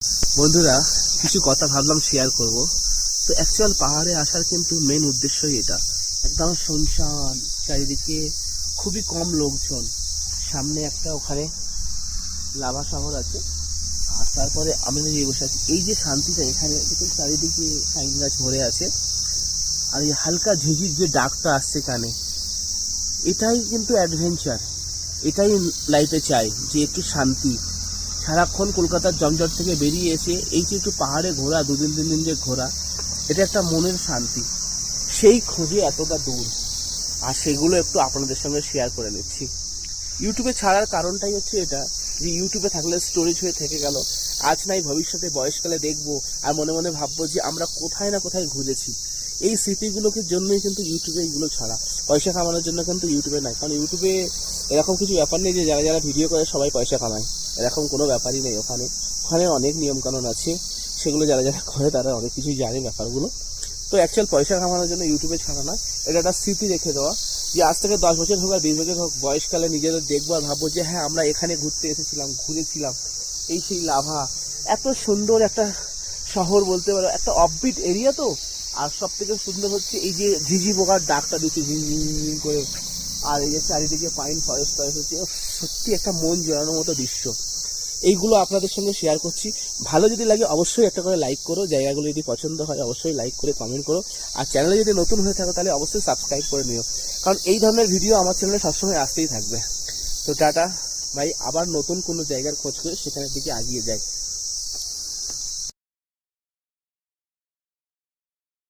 বন্ধুরা, কিছু কথা ভাবলাম শেয়ার করব। তো অ্যাকচুয়াল পাহাড়ে আসার কিন্তু মেন উদ্দেশ্যই এটা। একদম শুনশান চারিদিকে, খুবই কম লোকজন। সামনে একটা ওখানে লাভা শহর আছে, আর তারপরে আমরা যে বসে আছি, এই যে শান্তিটা এখানে দেখুন, চারিদিকে সাইন গাছ ভরে আছে, আর এই হালকা ঝিঝির যে ডাকটা আসছে কানে, এটাই কিন্তু অ্যাডভেঞ্চার। এটাই লাইফে চাই, যে একটু শান্তি। সারাক্ষণ কলকাতার জমজট থেকে বেরিয়ে এসে এই যে একটু পাহাড়ে ঘোরা, 2 দিন 3 দিন যে ঘোরা, এটা একটা মনের শান্তি। সেই খোঁজে এতটা দূর, আর সেগুলো একটু আপনাদের সঙ্গে শেয়ার করে নিচ্ছি। ইউটিউবে ছাড়ার কারণটাই হচ্ছে এটা, যে ইউটিউবে থাকলে স্টোরেজ হয়ে থেকে গেল, আজ নাই ভবিষ্যতে বয়সকালে দেখবো আর মনে মনে ভাববো যে আমরা কোথায় না কোথায় ঘুরেছি। এই স্মৃতিগুলোকে জন্যই কিন্তু ইউটিউবে এইগুলো ছাড়া। পয়সা কামানোর জন্য কিন্তু ইউটিউবে নাই, কারণ ইউটিউবে এরকম কিছু ব্যাপার নেই যে যারা যারা ভিডিও করে সবাই পয়সা কামায়, এরকম কোনো ব্যাপারই নেই। ওখানে ওখানে অনেক নিয়মকানুন আছে, সেগুলো যারা যারা করে তারা অনেক কিছুই জানে ব্যাপারগুলো। তো অ্যাকচুয়াল পয়সা কামানোর জন্য ইউটিউবে ছাড়া না, এটা একটা স্মৃতি রেখে দেওয়া, যে আজ থেকে 10 বছর হোক আর 20 বছর হোক, বয়সকালে নিজেদের দেখবো আর ভাববো যে হ্যাঁ, আমরা এখানে ঘুরতে এসেছিলাম, ঘুরেছিলাম। এই সেই লাভা, এত সুন্দর একটা শহর বলতে পারো, একটা অফবিট এরিয়া তো। আর সব থেকে সুন্দর হচ্ছে এই যে ঝিঝি পোকার ডাকটা দিচ্ছে ঝিঝি করে, আর এই যে চারিদিকে পাইন ফরেস্ট হচ্ছে, সত্যি একটা মন জোড়ানোর মতো দৃশ্য। এইগুলো আপনাদের সঙ্গে শেয়ার করছি। ভালো যদি লাগে অবশ্যই একটা করে লাইক করো, জায়গাগুলো যদি পছন্দ হয় অবশ্যই লাইক করে কমেন্ট করো, আর চ্যানেলে যদি নতুন হয়ে থাকো তাহলে অবশ্যই সাবস্ক্রাইব করে নিও, কারণ এই ধরনের ভিডিও আমার চ্যানেলে সবসময় আসতেই থাকবে। তো টাটা ভাই, আবার নতুন কোনো জায়গার খোঁজ করে সেখানের দিকে এগিয়ে যাই।